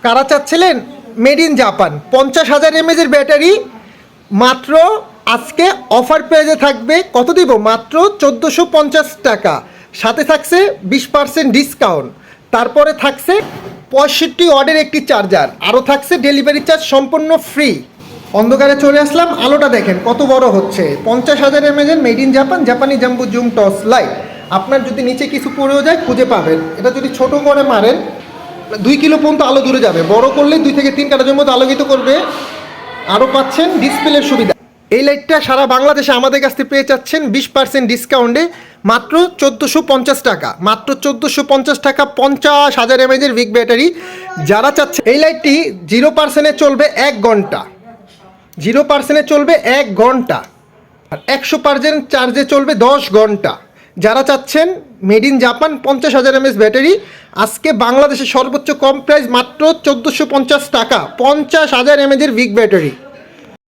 কারা চাচ্ছিলেন made in Japan 50,000 mAh battery মাত্র আজকে অফার পেজে থাকবে কত দিব মাত্র 1450 টাকা, সাথে থাকছে 20% ডিসকাউন্ট, তারপরে থাকছে 65 ওয়াটের একটি চার্জার, আরও থাকছে ডেলিভারি চার্জ সম্পূর্ণ ফ্রি। অন্ধকারে চলে আসলাম, আলোটা দেখেন কত বড় হচ্ছে। 50,000 mAh মেড ইন জাপান জাপানি জাম্বো জুম টস লাইট। আপনার যদি নিচে কিছু পড়েও যায় খুঁজে পাবেন। এটা যদি ছোট করে মারেন 2 কিলো পর্যন্ত আলো দূরে যাবে, বড় করলে 2 থেকে 3 কাটার মধ্যে আলোকিত করবে। আরও পাচ্ছেন ডিসপ্লের সুবিধা। এই লাইটটা সারা বাংলাদেশে আমাদের কাছ থেকে পেয়ে যাচ্ছেন 20% ডিসকাউন্টে মাত্র 1450 টাকা, মাত্র 1450 টাকা 50,000 mAh বিগ ব্যাটারি। যারা চাচ্ছে এই লাইটটি 0%-এ চলবে 1 ঘন্টা, 0%-এ চলবে 1 ঘন্টা, আর 100% চার্জে চলবে 10 ঘন্টা। যারা চাচ্ছেন made in Japan 50,000 mAh battery, আজকে বাংলাদেশের সর্বোচ্চ কম প্রাইস মাত্র 1450 টাকা 50,000 mAh বিগ ব্যাটারি।